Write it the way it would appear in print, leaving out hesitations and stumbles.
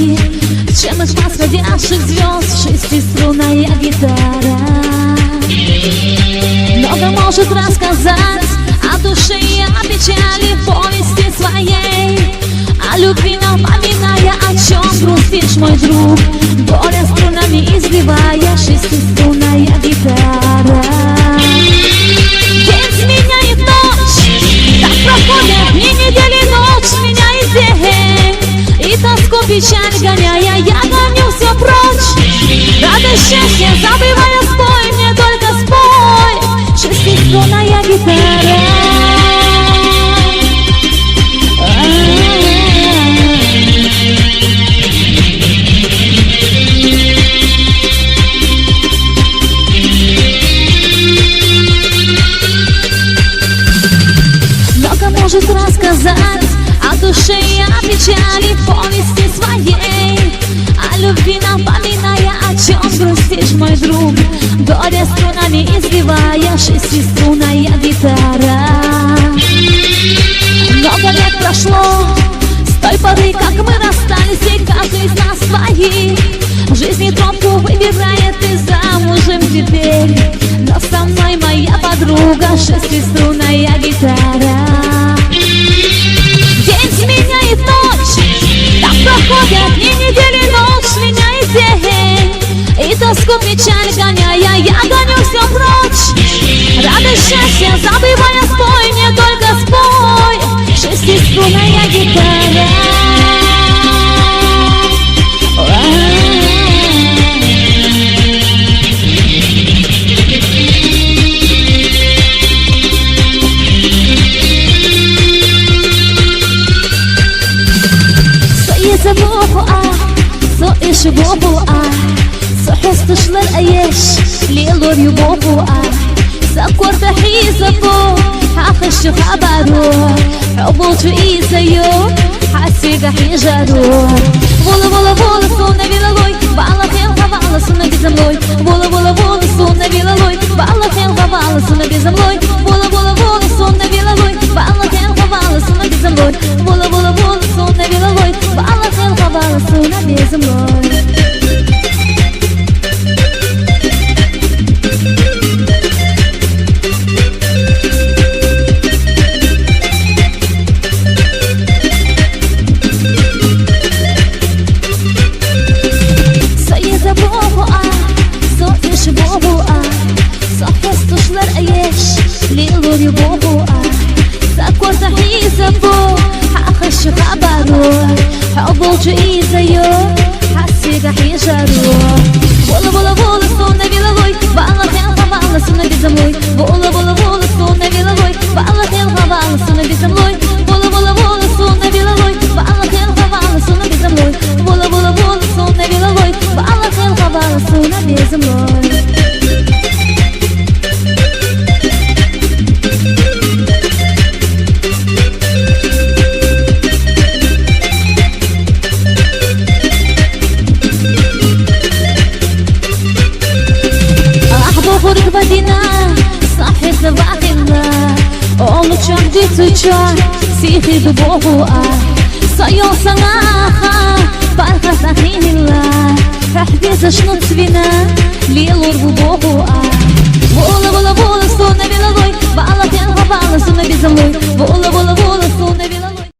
свои, чем из восходящих звезд шестиструнная гитара. Много может рассказать о душе и о печали в повести своей, о любви напоминая, о чем грустишь, мой друг, горе струнами изливая шестиструнная гитара. День сменяет ночь, так проходят дни, недели, ночь сменяет день, и тоску, печаль гоняя, я гоню все прочь. Радость, счастье, забывая, спой мне, только спой, шестиструнная гитара. Много может рассказать о душе и о печали в повести своей, о любви напоминая, о чем грустишь, мой друг, горе струнами изливая шестиструнная гитара. Много лет прошло с той поры, как мы расстались, и каждый из нас свои в жизни тропку выбирает, и замужем теперь, но со мной моя подруга шестиструнная гитара. День сменяет ночь, так проходят дни, недели, ночь сменяет день, и тоску, печаль гоняя, я гоню все прочь. Радость, счастье, забывая, спой мне, только спой, шестиструнная гитара. إيش بوبوآ صحست شلر أيش ليلور يبوبوآ سكور تحيزبو حاخش خبرو عبوت إيزيو حسيق حيجارو بولا بولا بولا سونا بيلا لوي بعلا خيل غبالا سونا بيزم لوي بولا بولا بولا سونا بيلا لوي بعلا خيل غبالا سونا بيزم لوي بولا بولا بولا سونا بيلا لوي بعلا خيل غبالا سونا بيزم لوي بولا بولا بولا سونا بيلا لوي بعلا خيل غبالا سونا بيزم لوي. ليلور يبوبوآ سكور تحيزبو حاخش خبرو عبوت إيزيو حسيق حيجارو بولا بولا بولا سونا بيلا لوي بعلا خيل غبالا سونا بيزم لوي بولا بولا بولا سونا بيلا لوي بعلا خيل غبالا سونا بيزم لوي بولا بولا بولا سونا بيلا لوي بعلا خيل غبالا سونا بيزم لوي بولا بولا بولا سونا بيلا لوي بعلا خيل غبالا سونا بيزم لوي. Бадина, сахи савахина, олучак дицучак, сихи дубовуа, сайо санаха, парха сахинила, рахди зашнут свина, лилур бубовуа. Вола вола вола, сона беловой, бала пенга бала, сона безомой, вола вола